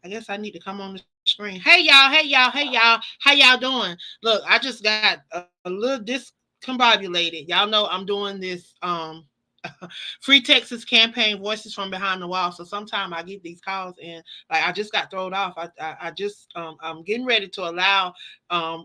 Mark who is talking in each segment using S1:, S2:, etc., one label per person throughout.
S1: I guess I need to come on the screen. Hey y'all, hey y'all, hey y'all. How y'all doing? Look, I just got a little discombobulated. Y'all know I'm doing this Free Texas campaign, Voices from Behind the Wall. So sometimes I get these calls and like I just got thrown off. I just I'm getting ready to allow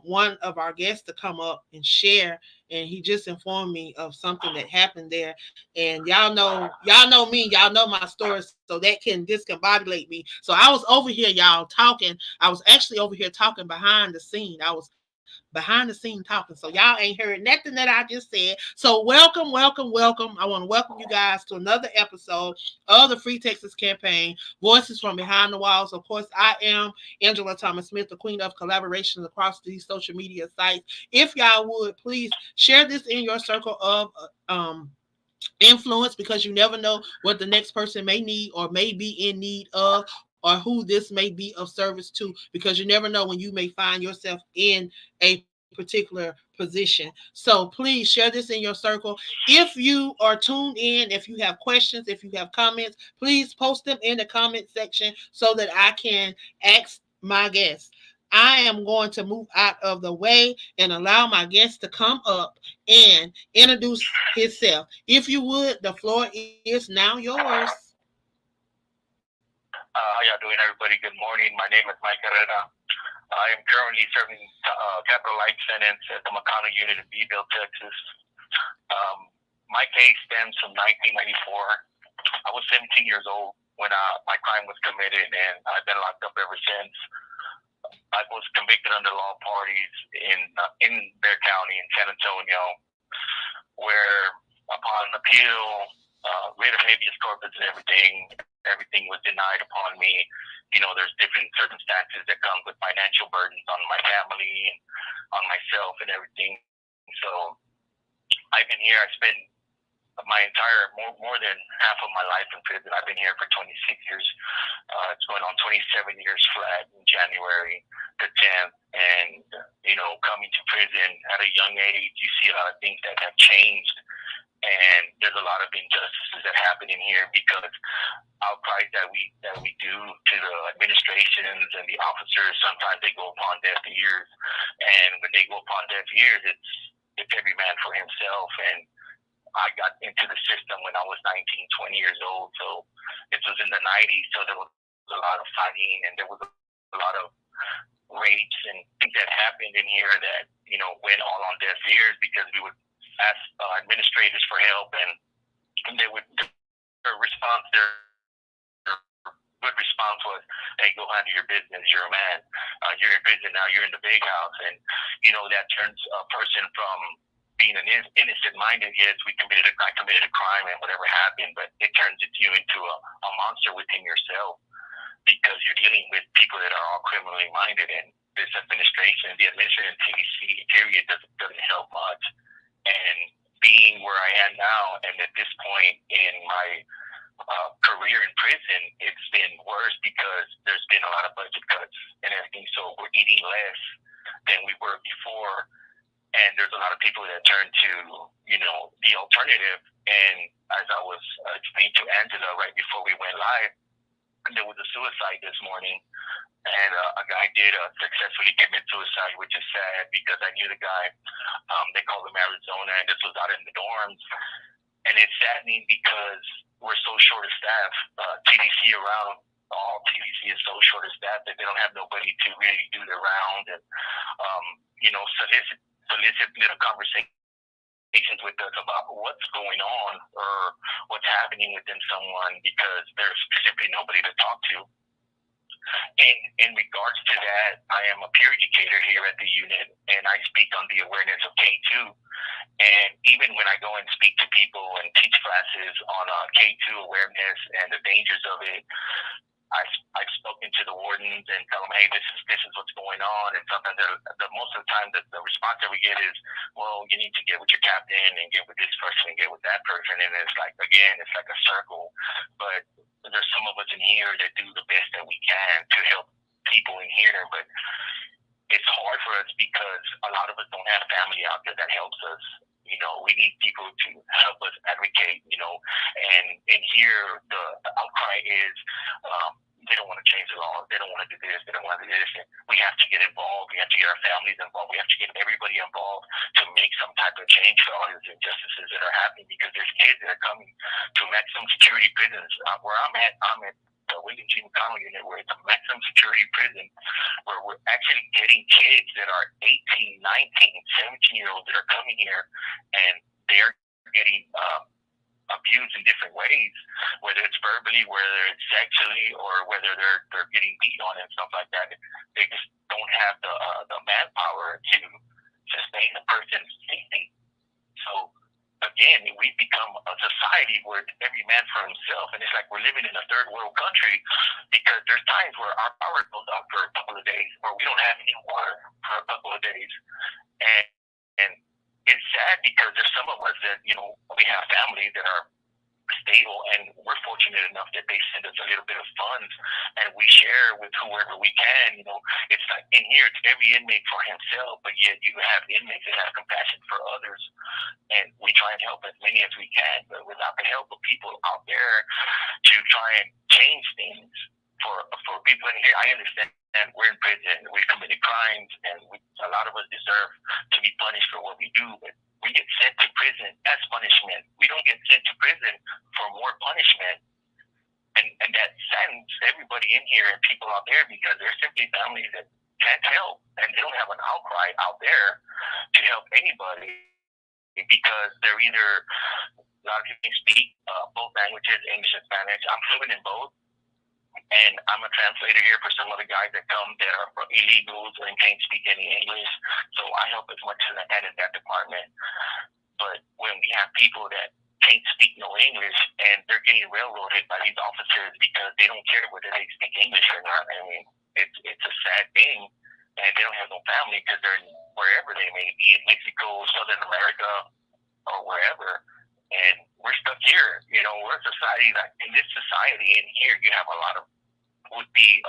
S1: one of our guests to come up and share, and he just informed me of something that happened there. And y'all know me, y'all know my story, so that can discombobulate me. So I was over here, y'all, talking. I was actually over here talking behind the scene. I was behind the scene talking. So y'all ain't heard nothing that I just said. So welcome, welcome, welcome. I want to welcome you guys to another episode of the Free Texas campaign, Voices from Behind the Walls. Of course, I am Angela Thomas Smith, the queen of collaborations across these social media sites. If y'all would please share this in your circle of influence, because you never know what the next person may need or may be in need of, or who this may be of service to, because you never know when you may find yourself in a particular position. So please share this in your circle. If you are tuned in, if you have questions, if you have comments, please post them in the comment section so that I can ask my guests. I am going to move out of the way and allow my guest to come up and introduce himself. If you would, the floor is now yours.
S2: How y'all doing, everybody? Good morning. My name is Mike Herrera. I am currently serving capital life sentence at the McConnell unit in Beeville, Texas. My case stems from 1994. I was 17 years old when my crime was committed, and I've been locked up ever since. I was convicted under law parties in Bear County in San Antonio, where upon appeal, writ of habeas corpus and everything was denied upon me. You know, there's different circumstances that come with financial burdens on my family and on myself and everything. So I've been here. I spent my entire more than half of my life in prison. I've been here for 26 years. It's going on 27 years flat in January the 10th. And, you know, coming to prison at a young age, you see a lot of things that have changed. And there's a lot of injustices that happen in here because outcries that we do to the administrations and the officers, sometimes they go upon deaf ears. And when they go upon deaf ears, it's every man for himself. And I got into the system when I was 19, 20 years old. So this was in the 90s. So there was a lot of fighting and there was a lot of rapes and things that happened in here that, you know, went all on deaf ears because we would ask administrators for help, and they would their good response was, "Hey, go handle your business. You're a man. You're in prison now. You're in the big house." And you know that turns a person from being an innocent-minded. Yes, I committed a crime and whatever happened, but it turns you into a monster within yourself because you're dealing with people that are all criminally minded. And this administration, the administration, TDC period doesn't help much. And being where I am now, and at this point in my career in prison, it's been worse because there's been a lot of budget cuts and everything. So we're eating less than we were before. And there's a lot of people that turn to, you know, the alternative. And as I was explaining to Angela right before we went live, there was a suicide this morning. And a guy did successfully commit suicide, which is sad because I knew the guy. They called him Arizona, and this was out in the dorms. And it's saddening because we're so short of staff. TDC around, all TDC is so short of staff that they don't have nobody to really do their round and, you know, solicit little conversations with us about what's going on or what's happening within someone because there's simply nobody to talk to. In regards to that, I am a peer educator here at the unit, and I speak on the awareness of K2. And even when I go and speak to people and teach classes on K2 awareness and the dangers of it, I've spoken to the wardens and tell them, hey, this is what's going on. And sometimes most of the time the response that we get is, well, you need to get with your captain and get with this person and get with that person. And it's like, again, it's like a circle. But there's some of us in here that do the best that we can to help people in here. But it's hard for us because a lot of us don't have family out there that helps us. You know, we need people to help us advocate, you know, and here the outcry is they don't want to change laws. They don't want to do this. They don't want to do this. And we have to get involved. We have to get our families involved. We have to get everybody involved to make some type of change for all these injustices that are happening, because there's kids that are coming to maximum security prisons. Where I'm at the William G. McConnell unit, where it's a maximum security prison, where we're actually getting kids that are 18, 19, 17-year-olds that are coming here, and they're getting abused in different ways, whether it's verbally, whether it's sexually, or whether they're getting beat on and stuff like that. They just don't have the manpower to sustain the person's safety. So again, we become a society where every man for himself, and it's like we're living in a third world country, because there's times where our power goes out for a couple of days, or we don't have any water for a couple of days, and it's sad because there's some of us that, we have families that are stable, and we're fortunate enough that they send us a little bit of funds, and we share with whoever we can. It's like in here, it's every inmate for himself, but yet you have inmates that have compassion for others, and we try and help as many as we can. But without the help of people out there to try and change things for people in here, I understand. And we're in prison, we committed crimes, and a lot of us deserve to be punished for what we do, but we get sent to prison as punishment. We don't get sent to prison for more punishment. And that saddens everybody in here and people out there, because there's simply families that can't help, and they don't have an outcry out there to help anybody, because they're either, a lot of people can speak both languages, English and Spanish. I'm fluent in both. And I'm a translator here for some of the guys that come that are illegals and can't speak any English. So I help as much as I can in that department. But when we have people that can't speak no English, and they're getting railroaded by these officers because they don't care whether they speak English or not, I mean, it's a sad thing. And they don't have no family because they're wherever they may be, in Mexico, Southern America, or wherever. And we're stuck here. We're a society that, in this society in here, you have a lot of would-be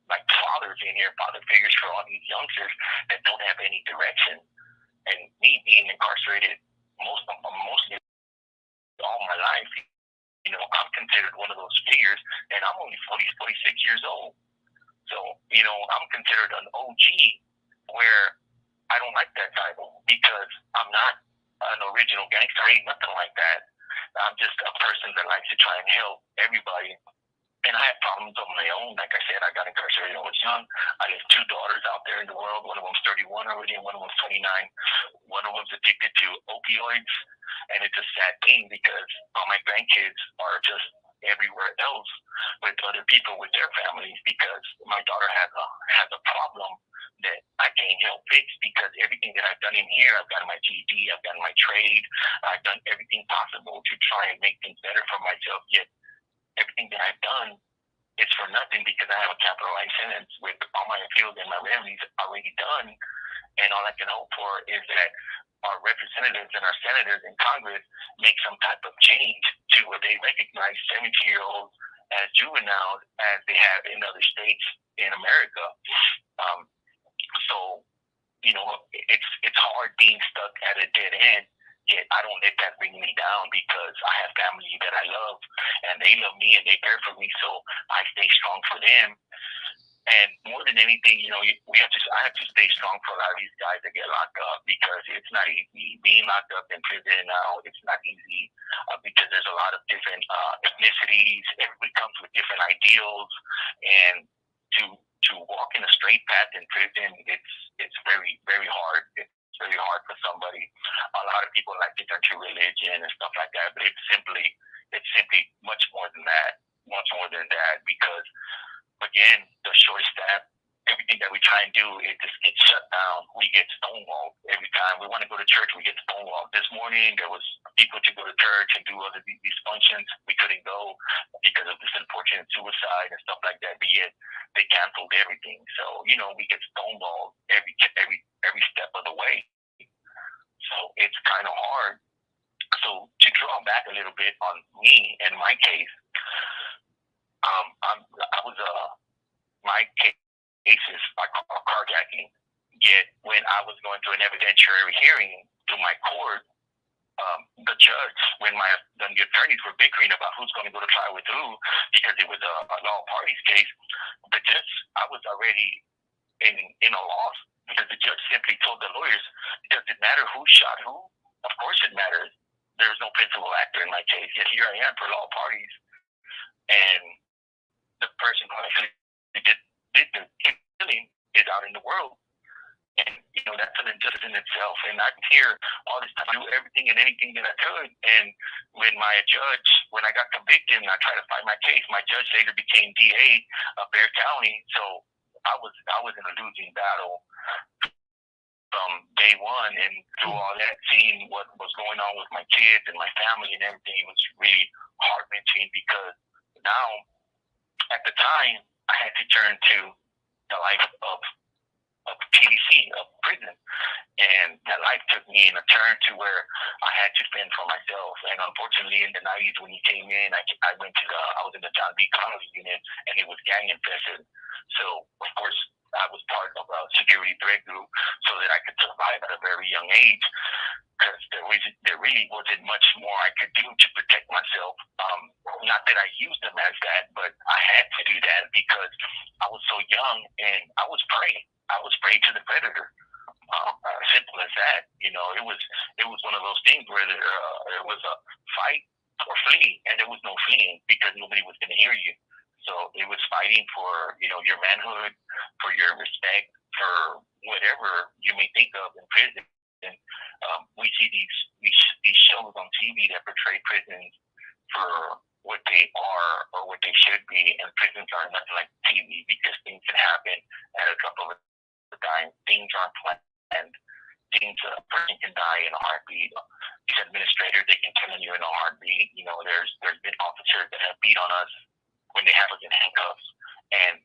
S2: like fathers in here, father figures for all these youngsters that don't have any direction. And me being incarcerated mostly all my life, I'm considered one of those figures, and I'm only 46 years old. So, I'm considered an OG, where I don't like that title, because I'm not an original gangster. I ain't nothing like that. I'm just a person that likes to try and help everybody. And I have problems of my own. Like I said, I got incarcerated when I was young. I have 2 daughters out there in the world. One of them's 31 already, and one of them's 29. One of them's addicted to opioids. And it's a sad thing, because all my grandkids are just everywhere else with other people with their families, because my daughter has a problem that I can't help fix, because everything that I've done in here, I've gotten my GED, I've gotten my trade, I've done everything possible to try and make things better for myself, yet everything that I've done is for nothing, because I have a capitalized sentence with all my appeals and my remedies already done. And all I can hope for is that our representatives and our senators in Congress make some type of change to where they recognize 17-year-olds as juveniles as they have in other states in America. So, it's hard being stuck at a dead end, yet I don't let that bring me down, because I have family that I love, and they love me and they care for me, so I stay strong for them. And more than anything, I have to stay strong for a lot of these guys that get locked up, because it's not easy. Being locked up in prison now, it's not easy, because there's a lot of different ethnicities. Everybody comes with different ideals, and to walk in a straight path in prison, it's very, very hard. It's very hard for somebody. A lot of people like to turn to religion and stuff like that, but it's simply much more than that, because again, the short staff, everything that we try and do, it just gets shut down. We get stonewalled every time. We want to go to church, we get stonewalled. This morning, there was people to go to church and do other these functions. We couldn't go because of this unfortunate suicide and stuff like that, but yet they canceled everything. So, we get stonewalled every step of the way. So it's kind of hard. So to draw back a little bit on me and my case, my cases are carjacking. Yet when I was going through an evidentiary hearing through my court, the judge, when the attorneys were bickering about who's going to go to trial with who, because it was a all parties case, the judge, I was already in a loss, because the judge simply told the lawyers, does it matter who shot who? Of course it matters. There's no principal actor in my case, yet here I am for all parties. And the person who actually did the killing is out in the world. And, that's an injustice in itself. And I can hear all this time, do everything and anything that I could. And when my judge, when I got convicted and I tried to fight my case, my judge later became DA of Bear County. So I was in a losing battle from day one. And through all that, seeing what was going on with my kids and my family and everything, it was really heart-wrenching, because now, at the time, I had to turn to the life of TDC, of prison. And that life took me in a turn to where I had to fend for myself. And unfortunately, in the 90s, when he came in, I was in the John B. Connolly unit, and it was gang infested. So, of course, I was part of a security threat group so that I could survive at a very young age, because there really wasn't much more I could do to protect myself. Not that I used them as that, but I had to do that because I was so young and I was prey. I was prey to the predator. Simple as that. It was one of those things where there was a fight or flee, and there was no fleeing because nobody was going to hear you. So it was fighting for your manhood, for your respect, for whatever you may think of in prison. And we see these shows on TV that portray prisons for what they are or what they should be, and prisons are nothing like TV, because things can happen at a drop of a dime. Things aren't planned. A person can die in a heartbeat. These administrators, they can kill you in a heartbeat. There's been officers that have beat on us when they have us in handcuffs. And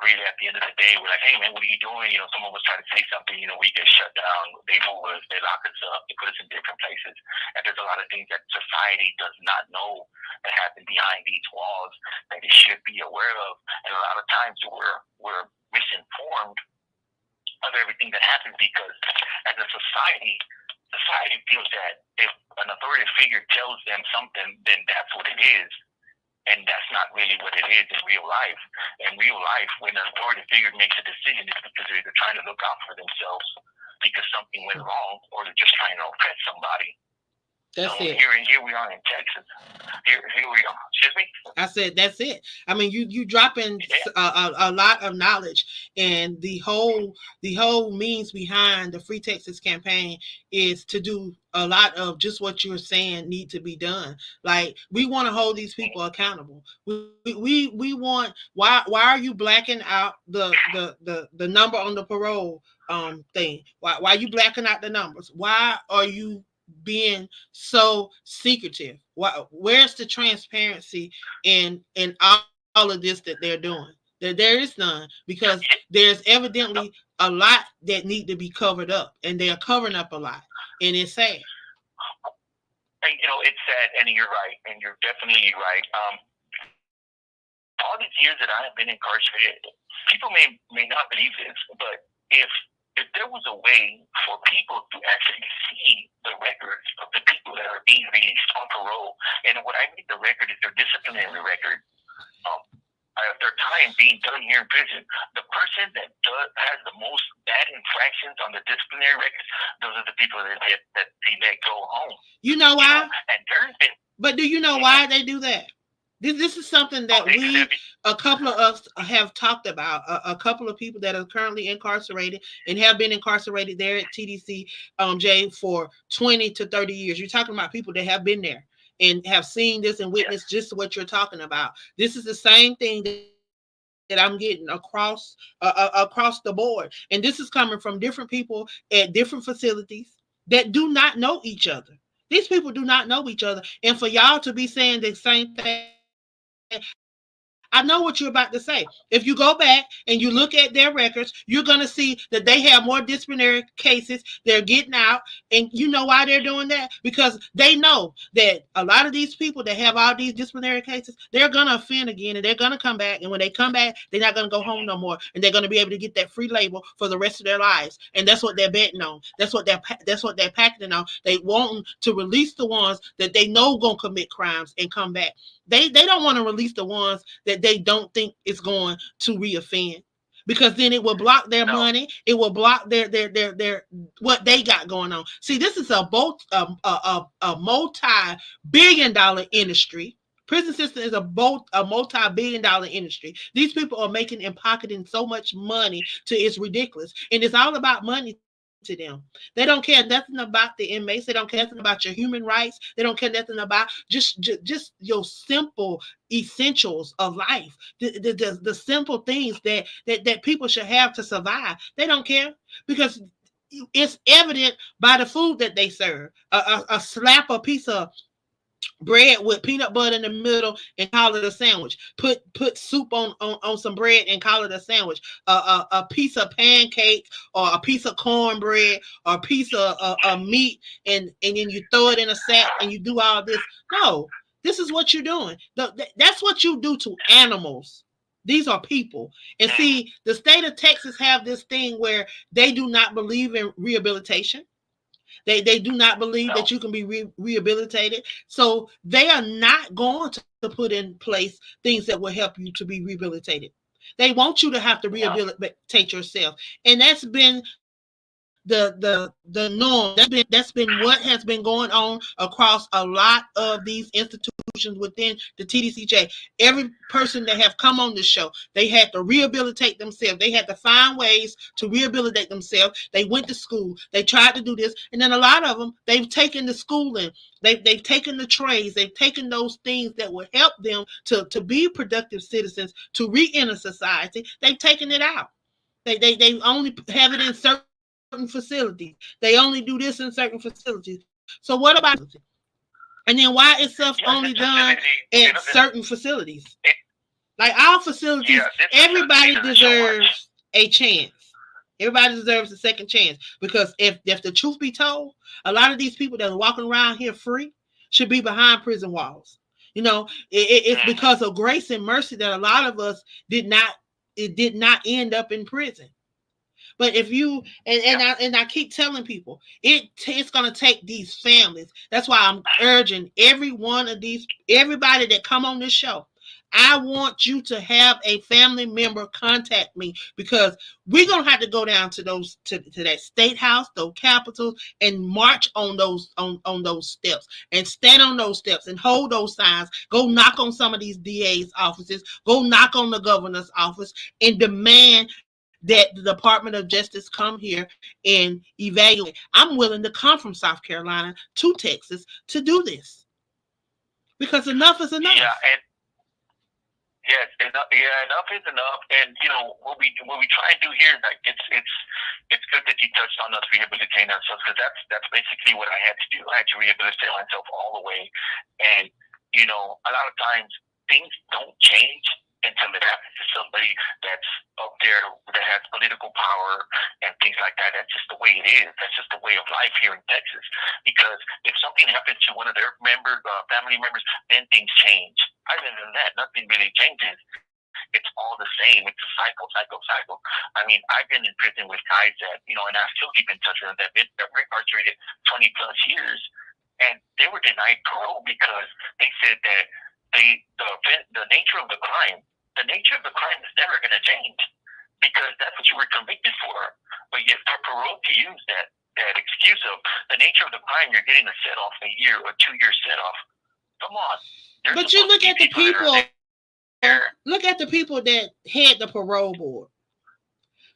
S2: really, at the end of the day, we're like, hey, man, what are you doing? Someone was trying to say something, we get shut down. They move us, they lock us up, they put us in different places. And there's a lot of things that society does not know that happen behind these walls that they should be aware of. And a lot of times we're misinformed of everything that happens, because as a society feels that if an authority figure tells them something, then that's what it is. And that's not really what it is in real life. In real life, when an authority figure makes a decision, it's because they're either trying to look out for themselves because something went wrong, or they're just trying to oppress somebody.
S1: That's it.
S2: Here we are in Texas. Here we are. Excuse me?
S1: I said that's it. I mean, you dropping a lot of knowledge, and the whole means behind the Free Texas campaign is to do a lot of just what you're saying need to be done. Like, we want to hold these people accountable. We want, why are you blacking out the number on the parole thing? Why are you blacking out the numbers? Why are you being so secretive? Where's the transparency in all of this that they're doing? There is none, because there's evidently a lot that need to be covered up, and they're covering up a lot, and it's sad.
S2: And it's sad, and you're right, and you're definitely right. All these years that I have been incarcerated, people may not believe this, but if there was a way for people to actually see the records of the people that are being released on parole, and what I mean the record is their disciplinary record, their time being done here in prison, the person that has the most bad infractions on the disciplinary records, those are the people that they let go home.
S1: You know why? But do you know why
S2: they
S1: do that? This is something that a couple of us have talked about. A couple of people that are currently incarcerated and have been incarcerated there at TDCJ for 20 to 30 years. You're talking about people that have been there and have seen this and witnessed just what you're talking about. This is the same thing that I'm getting across the board. And this is coming from different people at different facilities that do not know each other. These people do not know each other. And for y'all to be saying the same thing, I know what you're about to say. If you go back and you look at their records, you're going to see that they have more disciplinary cases. They're getting out. And you know why they're doing that? Because they know that a lot of these people that have all these disciplinary cases, they're going to offend again and they're going to come back. And when they come back, they're not going to go home no more. And they're going to be able to get that free label for the rest of their lives. And that's what they're betting on. That's what they're packing on. They want to release the ones that they know going to commit crimes and come back. They don't want to release the ones that they don't think is going to reoffend, because then it will block their money. It will block their what they got going on. See, this is a multi-billion-dollar industry. Prison system is a multi-billion-dollar industry. These people are making and pocketing so much money to it's ridiculous, and it's all about money to them. They don't care nothing about the inmates. They don't care nothing about your human rights. They don't care nothing about just your simple essentials of life, the simple things that people should have to survive. They don't care, because it's evident by the food that they serve. A slap, a piece of bread with peanut butter in the middle and call it a sandwich. Put soup on some bread and call it a sandwich. A piece of pancake or a piece of cornbread or a piece of meat, and then you throw it in a sack and you do all this. No, this is what you're doing. That's what you do to animals. These are people. And see, the state of Texas have this thing where they do not believe in rehabilitation. They do not believe that you can be rehabilitated. So they are not going to put in place things that will help you to be rehabilitated. They want you to have to rehabilitate yourself. And that's been the norm. That's been what has been going on across a lot of these institutions within the TDCJ. Every person that have come on this show, they had to rehabilitate themselves. They had to find ways to rehabilitate themselves. They went to school. They tried to do this, and then a lot of them, they've taken the schooling. They've taken the trades. They've taken those things that would help them to be productive citizens, to re-enter society. They've taken it out. They only have it in certain facilities. They only do this in certain facilities. So what about, and then why is stuff only done at certain facilities? Like our facilities, everybody deserves a chance. Everybody deserves a second chance, because if the truth be told, a lot of these people that are walking around here free should be behind prison walls. You know, it's because of grace and mercy that a lot of us did not end up in prison. But if you and I keep telling people, it's gonna take these families. That's why I'm urging everybody that come on this show. I want you to have a family member contact me, because we're gonna have to go down to that state house, those capitals, and march on those steps, and stand on those steps and hold those signs. Go knock on some of these DA's offices. Go knock on the governor's office and demand that the Department of Justice come here and evaluate. I'm willing to come from South Carolina to Texas to do this, because enough is enough.
S2: Yeah, and yes, enough is enough. And you know what we try and do here, like it's good that you touched on us rehabilitating ourselves, because that's basically what I had to do. I had to rehabilitate myself all the way, and you know, a lot of times things don't change until it happens to somebody that's up there that has political power and things like that. That's just the way it is. That's just the way of life here in Texas. Because if something happens to one of their family members, then things change. Other than that, nothing really changes. It's all the same. It's a cycle. I mean, I've been in prison with guys that, you know, and I still keep in touch with them, that were incarcerated 20 plus years, and they were denied parole because they said that the nature of the crime is never going to change, because that's what you were convicted for. But yet, for parole to use that excuse of the nature of the crime, you're getting a set off, a year or 2 year set off. Come on.
S1: But you look at the people. Look at the people that head the parole board.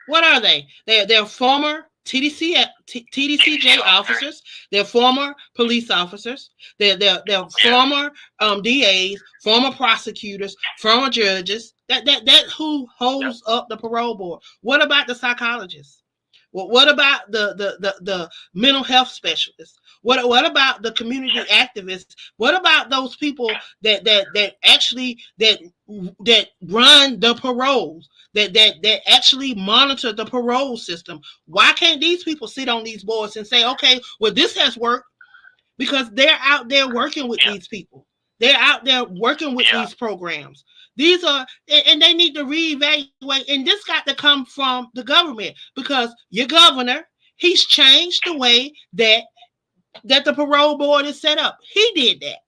S1: What are they? They're former TDCJ officers. They're former police officers. They're former DAs, former prosecutors, former judges. That who holds up the parole board. What about the psychologists? What about the mental health specialists? What about the community activists? What about those people that actually that run the paroles, that actually monitor the parole system? Why can't these people sit on these boards and say, okay, well, this has worked? Because they're out there working with
S2: Yeah.
S1: these people. They're out there working with
S2: Yeah.
S1: these programs. These are, and they need to reevaluate. And this got to come from the government, because your governor, he's changed the way that the parole board is set up. He did that.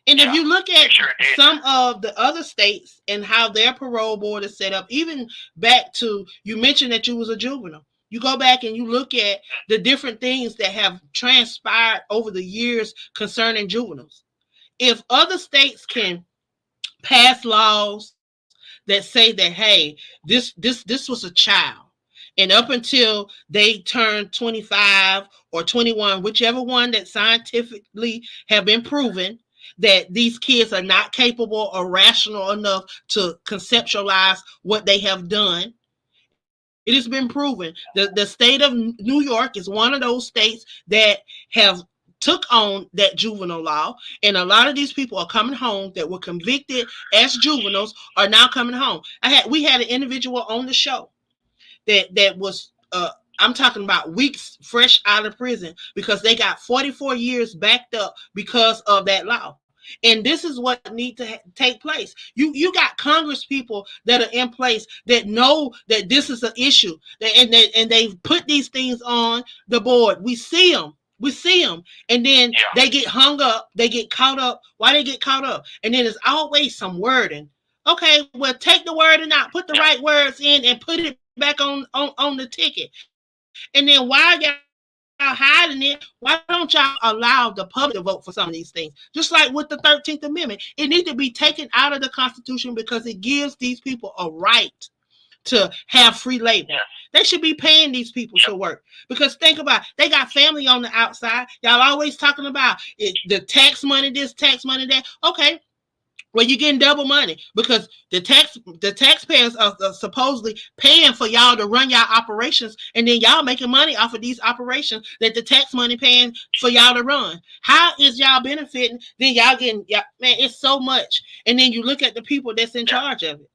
S1: And if
S2: Yeah.
S1: you look
S2: They
S1: at
S2: sure did.
S1: some of the other states and how their parole board is set up, even back to, you mentioned that you was a juvenile. You go back and you look at the different things that have transpired over the years concerning juveniles. If other states can pass laws that say that, hey, this was a child, and up until they turn 25 or 21, whichever one that scientifically have been proven that these kids are not capable or rational enough to conceptualize what they have done. It has been proven. The state of New York is one of those states that have took on that juvenile law, and a lot of these people are coming home that were convicted as juveniles are now coming home. We had an individual on the show that was I'm talking about weeks fresh out of prison, because they got 44 years backed up because of that law. And this is what needs to take place. You got Congress people that are in place that know that this is an issue, and they've put these things on the board. We see them, and then
S2: Yeah.
S1: they get hung up, they get caught up. Why they get caught up? And then there's always some wording. Okay, well, take the wording out, put the
S2: Yeah.
S1: right words in, and put it back on the ticket. And then while y'all hiding it, why don't y'all allow the public to vote for some of these things? Just like with the 13th Amendment, it needs to be taken out of the Constitution, because it gives these people a right to have free labor.
S2: Yeah.
S1: They should be paying these people to
S2: Yep.
S1: work. Because think about it, they got family on the outside. Y'all always talking about it, the tax money, this tax money, that. Okay, well, you're getting double money, because the taxpayers are supposedly paying for y'all to run y'all operations, and then y'all making money off of these operations that the tax money paying for y'all to run. How is y'all benefiting? Then y'all getting, yeah, man, it's so much. And then you look at the people that's in
S2: Yeah.
S1: charge of it,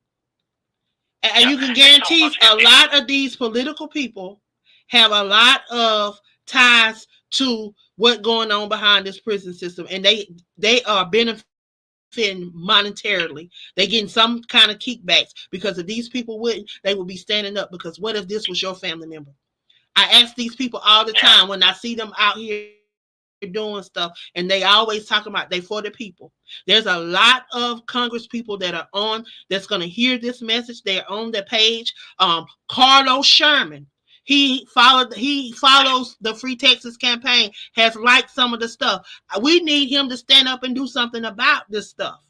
S1: and
S2: Yeah.
S1: you can
S2: It's so
S1: guarantee
S2: much.
S1: a lot of these political people have a lot of ties to what going on behind this prison system, and they are benefiting monetarily. They getting some kind of kickbacks, because if these people wouldn't, they would be standing up. Because what if this was your family member? I ask these people all the
S2: Yeah.
S1: time when I see them out here doing stuff, and they always talking about they for the people. There's a lot of Congress people that are on, that's going to hear this message. They're on the page. Carlos Sherman, he follows the Free Texas campaign, has liked some of the stuff. We need him to stand up and do something about this stuff.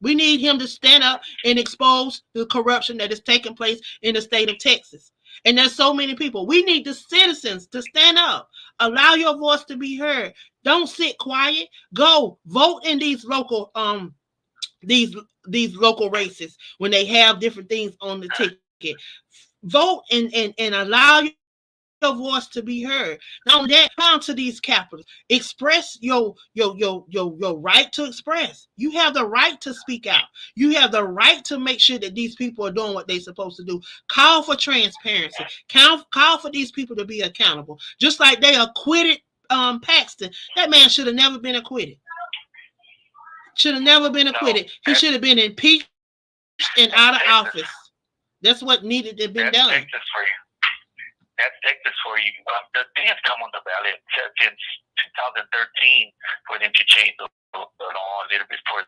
S1: We need him to stand up and expose the corruption that is taking place in the state of Texas. And there's so many people. We need the citizens to stand up. Allow your voice to be heard. Don't sit quiet. Go vote in these these local races when they have different things on the ticket. Vote and allow your voice to be heard. Not only that, come to these capitals. Express your right to express. You have the right to speak out. You have the right to make sure that these people are doing what they're supposed to do. Call for transparency. Call for these people to be accountable. Just like they acquitted Paxton. That man should have never been acquitted. Should have never been
S2: No.
S1: acquitted. He should have been impeached and out of office.
S2: Texas.
S1: That's what needed to have been
S2: That's
S1: done.
S2: Texas for you. That's Texas for you. The thing has come on the ballot since 2013 for them to change the law a little bit for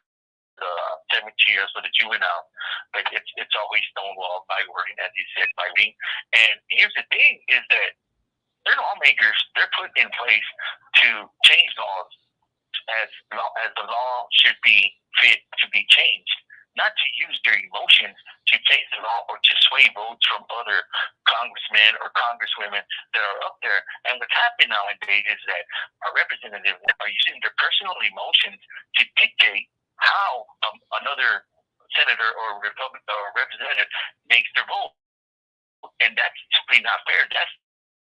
S2: the 17 years for the juvenile, but it's always stonewalled by wording, as you said, by me. And here's the thing: is that their lawmakers, they're put in place to change laws as the law should be fit to be changed, not to use their emotions to change the law or to sway votes from other congressmen or congresswomen that are up there. And what's happening nowadays is that our representatives are using their personal emotions to dictate how another senator or Republican or representative makes their vote. And that's simply not fair. That's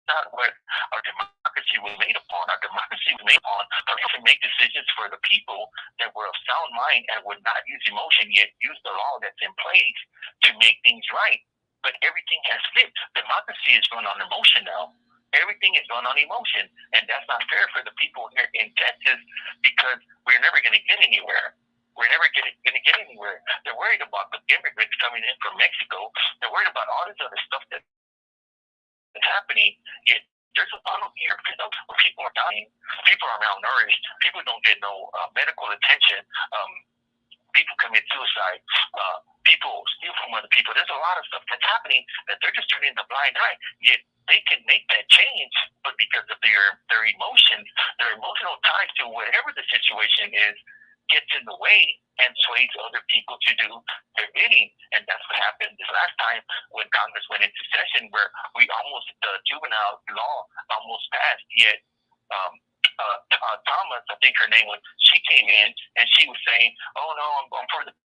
S2: not what our democracy was made upon. Our democracy was made upon to make decisions for the people that were of sound mind and would not use emotion, yet use the law that's in place to make things right. But everything has flipped. Democracy is run on emotion now. Everything is run on emotion, and that's not fair for the people here in Texas because we're never going to get anywhere. We're never going to get anywhere. They're worried about the immigrants coming in from Mexico. They're worried about all this other stuff that's happening. Yet there's a problem here because people are dying. People are malnourished. People don't get no medical attention. People commit suicide. People steal from other people. There's a lot of stuff that's happening that they're just turning the blind eye. Yet they can make that change, but because of their emotions, their emotional ties to whatever the situation is, gets in the way and sways other people to do their bidding. And that's what happened this last time when Congress went into session, where the juvenile law almost passed. Yet Thomas, I think her name was, she came in and she was saying, "Oh no, I'm for the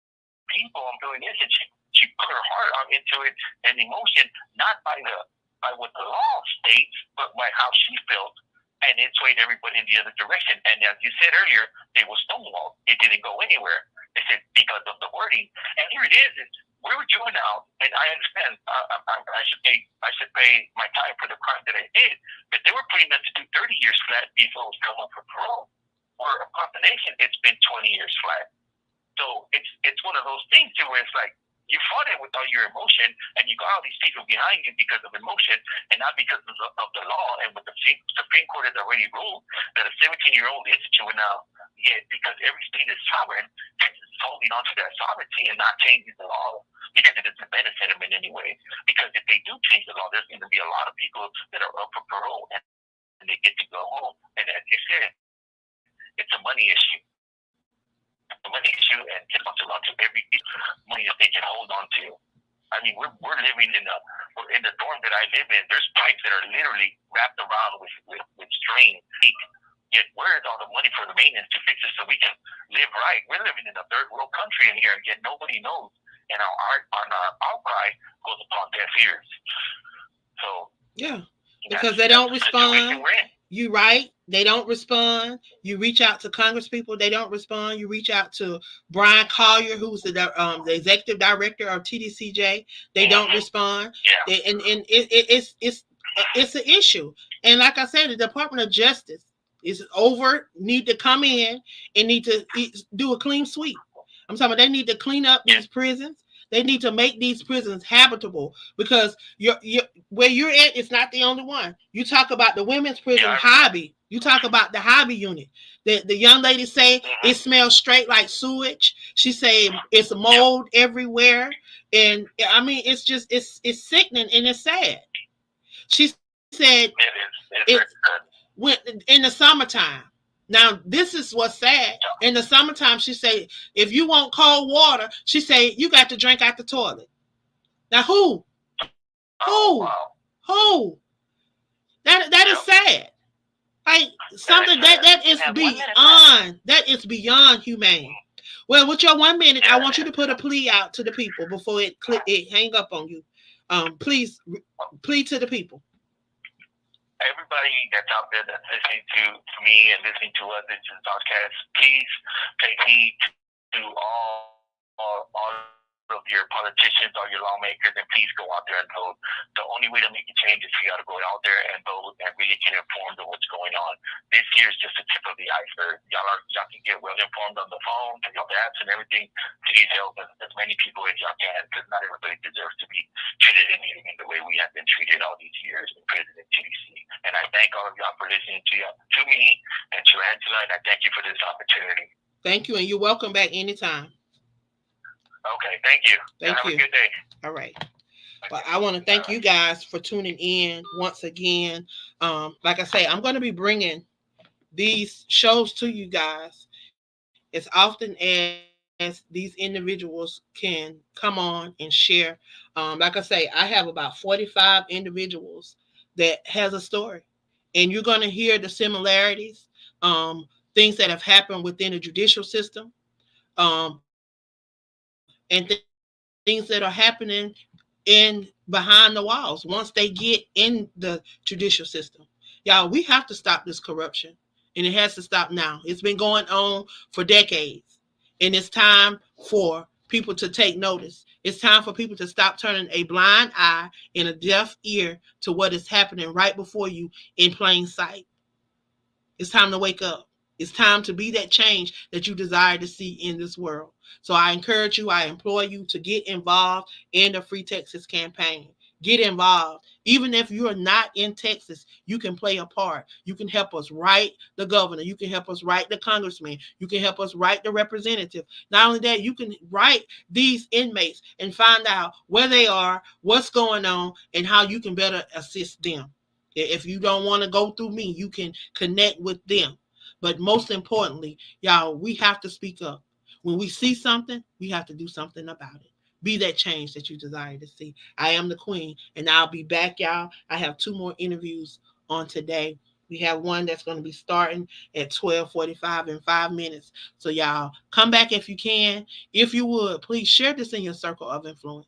S2: people. I'm doing this," and she put her heart into it and emotion, not by what the law states, but by how she felt. And it swayed everybody in the other direction. And as you said earlier, they were stonewalled. It didn't go anywhere. They said because of the wording. And here it is. We were juvenile, and I understand. I should pay my time for the crime that I did. But they were putting us to do 30 years flat before we come up for parole. For a combination, it's been 20 years flat. So it's one of those things too, where it's like, you fought it with all your emotion, and you got all these people behind you because of emotion, and not because of the law. And what the Supreme Court has already ruled, that a 17-year-old is a juvenile, yet because every state is sovereign, Texas is holding on to that sovereignty and not changing the law because it doesn't benefit them in any way. Because if they do change the law, there's going to be a lot of people that are up for parole and they get to go home. And as you said, it's a money issue. The money issue, and it wants to launch every money that they can hold on to. I mean, we're living in the dorm that I live in. There's pipes that are literally wrapped around with string. Yet where is all the money for the maintenance to fix it so we can live right? We're living in a third world country in here, yet nobody knows, and our outcry goes upon deaf ears. So
S1: yeah, because they don't respond. You right. They don't respond. You reach out to Congress people. They don't respond. You reach out to Brian Collier, who's the executive director of TDCJ. They don't respond.
S2: Yeah.
S1: And it's an issue. And like I said, the Department of Justice is need to come in and need to do a clean sweep. I'm talking about they need to clean up these prisons. They need to make these prisons habitable, because where you're at is not the only one. You talk about the women's prison, Hobby. You talk about the Hobby unit. The young lady say it smells straight like sewage. She say it's mold everywhere, and I mean it's just it's sickening and it's sad. She said it's in the summertime. Now, this is what's sad. In the summertime, she say, if you want cold water, she say, you got to drink out the toilet. Now, who? That is sad. Like, something that is beyond humane. Well, with your 1 minute, I want you to put a plea out to the people before it hang up on you. Please, plead to the people.
S2: Everybody that's out there that's listening to me and listening to us in this podcast, please take heed to all of your politicians, all your lawmakers, and please go out there and vote. The only way to make a change is for you to go out there and vote and really get informed of what's going on. This year is just the tip of the iceberg. Y'all can get well informed on the phone, and your apps and everything. Please help as many people as y'all can, because not everybody deserves to be treated in the way we have been treated all these years in prison and TDC. And I thank all of y'all for listening to me and to Angela, and I thank you for this opportunity.
S1: Thank you, and you're welcome back anytime.
S2: Okay, thank you. Have a good day.
S1: All right. Well, I want to thank you guys for tuning in once again. Like I say, I'm going to be bringing these shows to you guys as often as these individuals can come on and share. Like I say, I have about 45 individuals that has a story, and you're going to hear the similarities, things that have happened within the judicial system, and things that are happening in behind the walls once they get in the judicial system. Y'all, we have to stop this corruption. And it has to stop now. It's been going on for decades. And it's time for people to take notice. It's time for people to stop turning a blind eye and a deaf ear to what is happening right before you in plain sight. It's time to wake up. It's time to be that change that you desire to see in this world. So I encourage you, I implore you to get involved in the Free Texas campaign. Get involved. Even if you're not in Texas, you can play a part. You can help us write the governor. You can help us write the congressman. You can help us write the representative. Not only that, you can write these inmates and find out where they are, what's going on, and how you can better assist them. If you don't want to go through me, you can connect with them. But most importantly, y'all, we have to speak up. When we see something, we have to do something about it. Be that change that you desire to see. I am the queen, and I'll be back, y'all. I have 2 more interviews on today. We have one that's going to be starting at 12:45 in 5 minutes. So y'all come back if you can. If you would, please share this in your circle of influence.